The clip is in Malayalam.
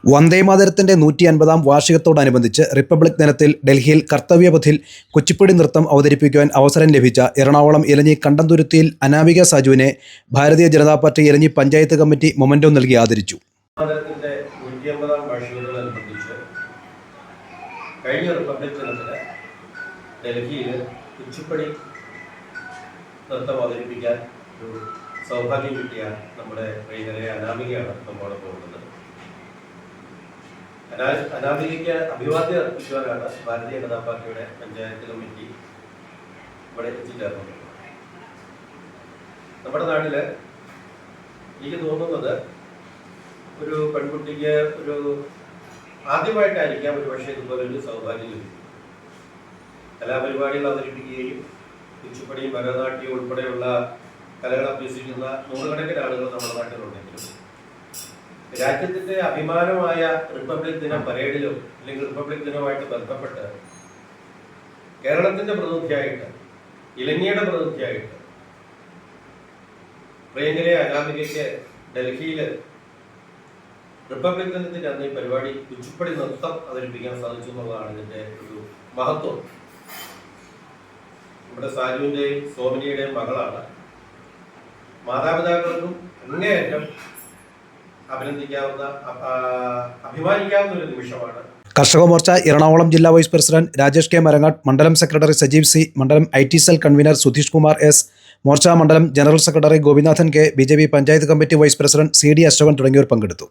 വന്ദേമാതരത്തിന്റെ 150-ാം വാർഷികത്തോടനുബന്ധിച്ച് റിപ്പബ്ലിക് ദിനത്തിൽ ഡൽഹിയിൽ കർത്തവ്യപഥിൽ കുച്ചിപ്പുടി നൃത്തം അവതരിപ്പിക്കുവാൻ അവസരം ലഭിച്ച എറണാകുളം ഇലഞ്ഞി കണ്ടന്തുരുത്തിയിൽ അനാമിക സാജുവിനെ ഭാരതീയ ജനതാ പാർട്ടി ഇലഞ്ഞി പഞ്ചായത്ത് കമ്മിറ്റി മൊമെന്റോ നൽകി ആദരിച്ചു. കഴിഞ്ഞ റിപ്പബ്ലിക് ദിനത്തിൽ ഡൽഹിയിൽ കുച്ചിപ്പുടി നൃത്തം അവതരിപ്പിക്കാൻ ഒരു സൗഭാഗ്യം കിട്ടിയ നമ്മുടെ വൈദ്യരെ അനാമികയാണ് നമ്മോട് പോകുന്നത്. അനാമികയ്ക്ക് അഭിവാദ്യം അർപ്പിക്കുവാനാണ് ഭാരതീയ ജനതാ പാർട്ടിയുടെ പഞ്ചായത്ത് കമ്മിറ്റി ഇവിടെ എത്തിച്ചേർന്നത്. നമ്മുടെ നാട്ടില് എനിക്ക് തോന്നുന്നത് ഒരു പെൺകുട്ടിക്ക് ഒരു ആദ്യമായിട്ടായിരിക്കാം ഒരു പക്ഷേ ഇതുപോലെ ഒരു സൗഭാഗ്യം ലഭിക്കും. കലാപരിപാടികൾ അവതരിപ്പിക്കുകയും കുച്ചിപ്പുടിയും ഭരതനാട്യവും ഉൾപ്പെടെയുള്ള കലകൾ അഭ്യസിക്കുന്ന നൂറുകണക്കിന് ആളുകൾ നമ്മുടെ നാട്ടിലുണ്ടെങ്കിലും രാജ്യത്തിന്റെ അഭിമാനമായ റിപ്പബ്ലിക് ദിന പരേഡിലും അല്ലെങ്കിൽ റിപ്പബ്ലിക് ദിനവുമായിട്ട് ബന്ധപ്പെട്ട് കേരളത്തിന്റെ പ്രതിനിധിയായിട്ട് ഇലഞ്ഞിയുടെ പ്രതിനിധിയായിട്ട് പ്രിയങ്കരെ അനാമികയ്ക്ക് ഡൽഹിയിൽ റിപ്പബ്ലിക് ദിനത്തിന്റെ അന്ന് ഈ പരിപാടി കുച്ചിപ്പുടി നൃത്തം അവതരിപ്പിക്കാൻ സാധിച്ചു എന്നുള്ളതാണ് ഇതിന്റെ ഒരു മഹത്വം. നമ്മുടെ സാജുവിന്റെയും സോമനിയുടെയും മകളാണ്. മാതാപിതാക്കൾക്കും അങ്ങേയറ്റം അഭിമാനിക്കാവുന്ന ഒരു നിമിഷമാണ്. കർഷക മോർച്ച എറണാകുളം ജില്ലാ vice president Rajesh K Marangad, മണ്ഡലം സെക്രട്ടറി സജീവ് സി, മണ്ഡലം IT cell convener Sudheesh Kumar S, Morcha മണ്ഡലം general secretary Gopinathan K, BJP panchayat committee vice president CD Ashokan തുടങ്ങിയവർ പങ്കെടുത്തു.